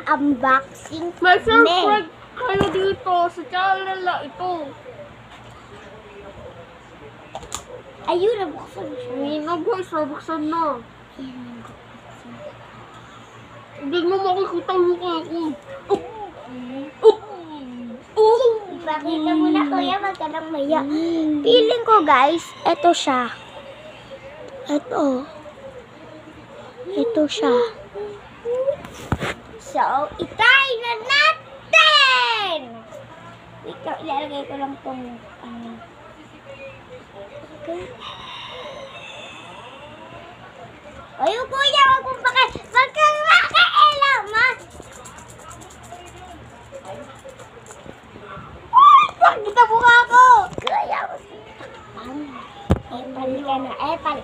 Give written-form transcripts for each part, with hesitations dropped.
mag-unboxing. May surprise kayo dito sa channel na ito. Ayun, nabuksan siya. Hindi na guys, nabuksan na. Hindi mo makikita ang mukha ko. Pakita mo na kuya, wag ka lang maya. Feeling ko guys, eto siya. Ito siya. So, itry na natin! Wait lang, ilalagay ko lang tong okay. Ayun kuya, wag kong magkakailaman! Pakita mo nga ako! Kuya, epal ka na, epal.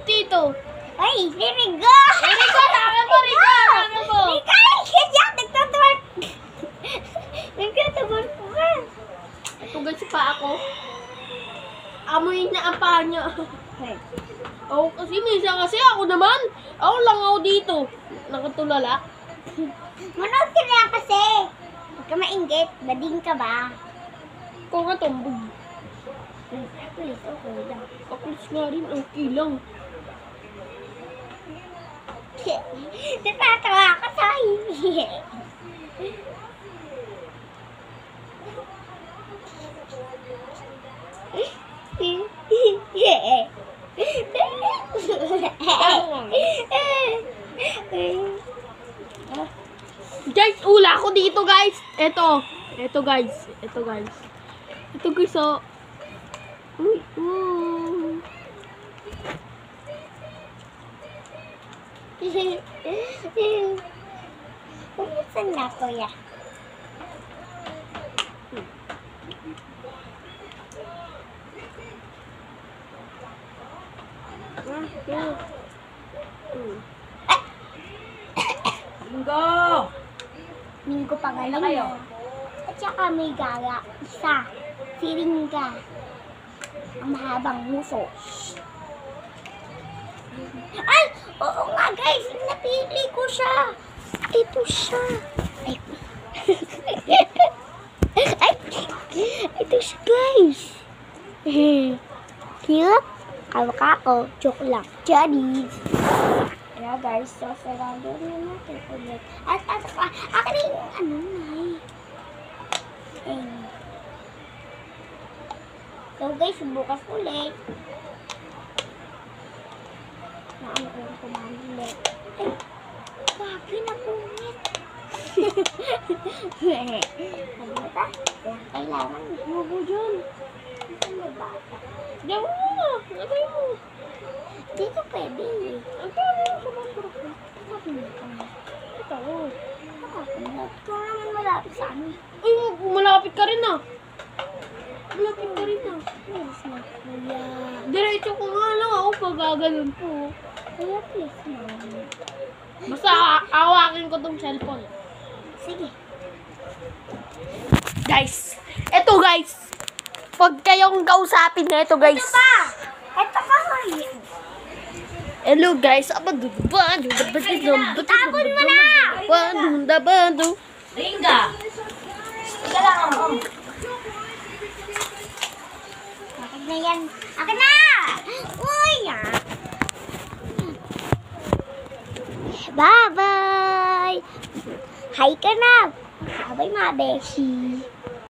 Dito. Ay, Rigo! Rigo, saka mo, Rigo! Kaya, nagtutwork! Nagtutwork ko ka. Ito guys, pa ako. Amoy na ang paa niya. Oh, kasi minsan kasi ako naman. Ako lang ako dito. Nakatulala. Manood ka na kasi. Huwag ka mainggit. Bading ka ba? Kung nga tumbog. Please, okay lang. Kaplis nga rin, okay lang. Natatawa ka sa hindi. Guys, ula ako dito guys. Ito guys. Ito guys, oh. Buksan na, kuya. Minggo pa galing kayo? At saka may gala. Isa. Siringga. Ang mahabang muso. Ay! Oo nga guys! Napili ko siya! Ito siya! Ay! Ay! Ito siya guys! Cute! Kawak-ako. Joke lang. Johnny's! Kaya guys, so sarado na natin ulit. At akin na yung ano na So guys, bukas ulit. Naano ko yung kumamili. Ay, wagi na pungit. Ano ba? Kailangan mo dyan. Ano ba? Diyan mo. Lagay mo. Dito pwede. Ang dami yung sumasurok na. Ito. Kung naman malapit sa amin. Ay, malapit ka rin ah. Malapit ka rin ah. Please na, kuya. Diretso ko nga lang ako pag gaganon po. Kuya, please na. Basta awakin ko tong cellphone. Sige. Guys, eto guys. Pag kayong kausapin na ito guys. Ito pa! Ito pa, kuya. Hello guys. Tapon mo na! Ringa. Teka lang ako. Akin na yan. Akin na! Uy! Bye-bye! Hi ka na! Bye-bye mga beshi!